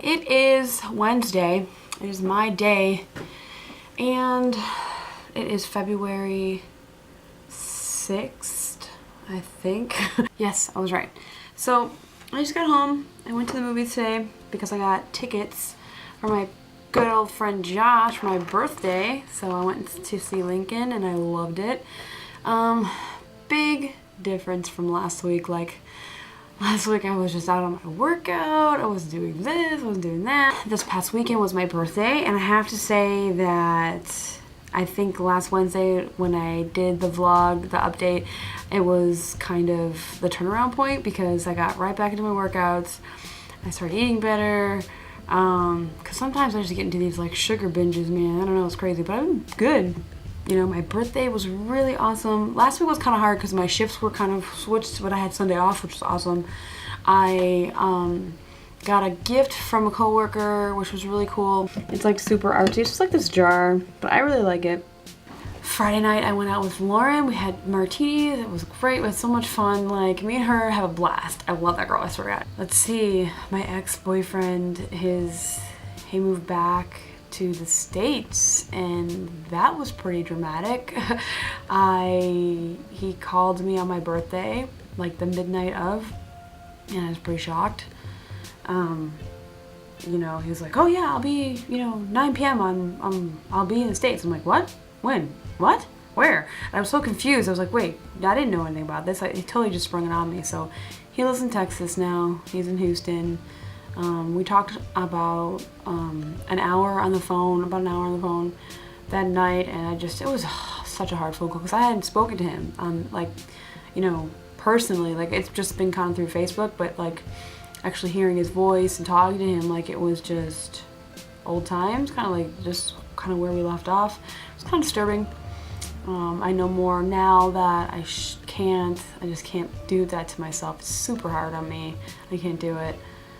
It is Wednesday. It is my day, and it is February 6th, I think. Yes, I was right. So I just got home. I went to the movies today because I got tickets for my good old friend Josh for my birthday. So I went to see Lincoln and I loved it. Big difference from last week. Like, last week I was just out on my workout, I was doing this, I was doing that. This past weekend was my birthday, and I have to say that I think last Wednesday when I did the vlog, the update, it was kind of the turnaround point because I got right back into my workouts. I started eating better, because sometimes I just get into these like sugar binges, man. I don't know, it's crazy, but I'm good. You know, my birthday was really awesome. Last week was kind of hard because my shifts were kind of switched, but I had Sunday off, which was awesome. I got a gift from a coworker, which was really cool. It's like super artsy. It's just like this jar, but I really like it. Friday night, I went out with Lauren. We had martinis. It was great. We had so much fun. Like, me and her have a blast. I love that girl, I swear to God. Let's see. My ex-boyfriend, he moved back to the States, and that was pretty dramatic. He called me on my birthday, like the midnight of, and I was pretty shocked. You know, he was like, "Oh yeah, I'll be, 9 p.m. I'll be in the States." I'm like, "What? When? What? Where?" And I was so confused. I was like, "Wait, I didn't know anything about this." He totally just sprung it on me. So he lives in Texas now. He's in Houston. We talked about an hour on the phone, that night, and it was such a hard phone call because I hadn't spoken to him personally. Like, it's just been kind of through Facebook, but like actually hearing his voice and talking to him, like, it was just old times, kind of like just kind of where we left off. It was kind of disturbing. I know more now that I just can't do that to myself. It's super hard on me. I can't do it.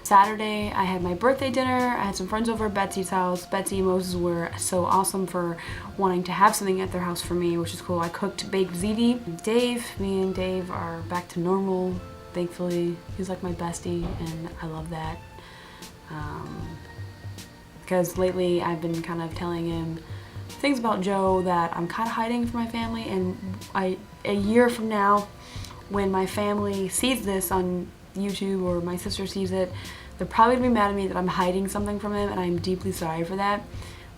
Saturday, I had my birthday dinner. I had some friends over at Betsy's house. Betsy and Moses were so awesome for wanting to have something at their house for me, which is cool. I cooked baked ziti. Me and Dave are back to normal, thankfully. He's like my bestie, and I love that. Because lately I've been kind of telling him things about Joe that I'm kind of hiding from my family, and a year from now, when my family sees this on YouTube or my sister sees it, they're probably gonna be mad at me that I'm hiding something from them, and I'm deeply sorry for that.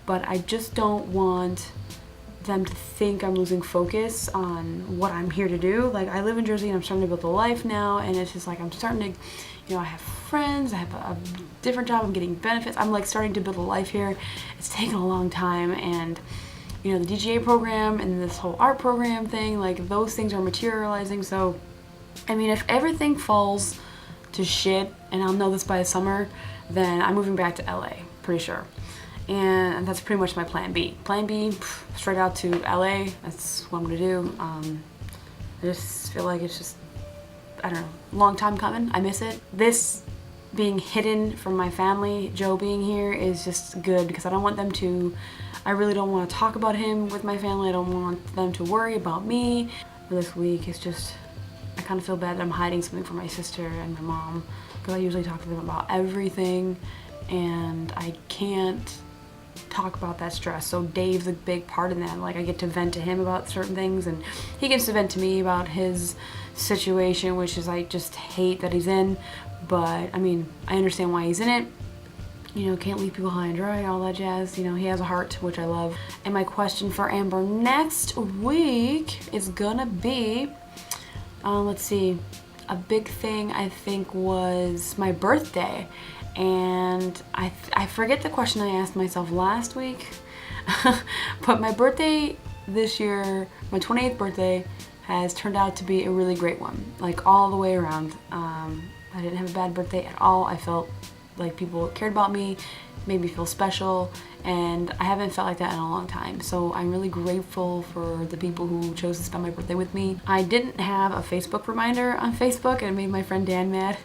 But I just don't want them to think I'm losing focus on what I'm here to do. Like, I live in Jersey and I'm starting to build a life now, and it's just like I'm starting to, I have friends, I have a different job, I'm getting benefits, I'm like starting to build a life here. It's taken a long time, and the DGA program and this whole art program thing, like, those things are materializing. So I mean, if everything falls to shit, and I'll know this by the summer, then I'm moving back to LA, pretty sure. And that's pretty much my plan B. Plan B, straight out to LA. That's what I'm gonna do. I just feel like it's just, I don't know, long time coming. I miss it. This being hidden from my family, Joe being here, is just good because I really don't want to talk about him with my family. I don't want them to worry about me. This week, it's just, I kind of feel bad that I'm hiding something from my sister and my mom, because I usually talk to them about everything, and I can't talk about that stress. So Dave's a big part in that. Like, I get to vent to him about certain things, and he gets to vent to me about his situation, which is I just hate that he's in. But I mean, I understand why he's in it. Can't leave people high and dry, all that jazz. He has a heart, which I love. And my question for Amber next week is gonna be, let's see, a big thing I think was my birthday, and I forget the question I asked myself last week, but my birthday this year, my 28th birthday, has turned out to be a really great one, like all the way around. I didn't have a bad birthday at all. I felt like people cared about me, made me feel special, and I haven't felt like that in a long time. So I'm really grateful for the people who chose to spend my birthday with me. I didn't have a Facebook reminder on Facebook, and it made my friend Dan mad.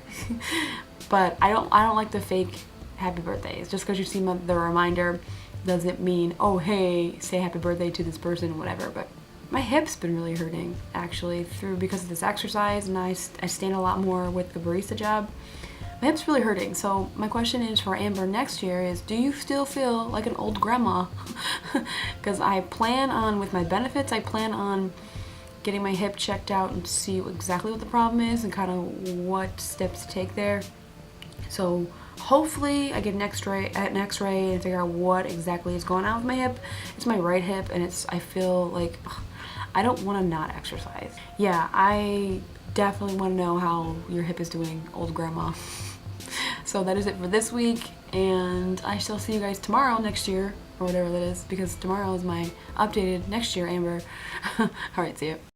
But I don't like the fake happy birthdays. Just because you see the reminder doesn't mean, oh hey, say happy birthday to this person, whatever. But my hip's been really hurting, actually, because of this exercise, and I stand a lot more with the barista job. my hip's really hurting. So my question is for Amber next year is, do you still feel like an old grandma? Because I plan on, with my benefits, I plan on getting my hip checked out and see exactly what the problem is and kind of what steps to take there. So hopefully I get an x-ray and figure out what exactly is going on with my hip. It's my right hip, and I feel like I don't want to not exercise. Yeah, I definitely want to know how your hip is doing, old grandma. So that is it for this week, and I shall see you guys tomorrow next year, or whatever that is, because tomorrow is my updated next year Amber. Alright, see ya.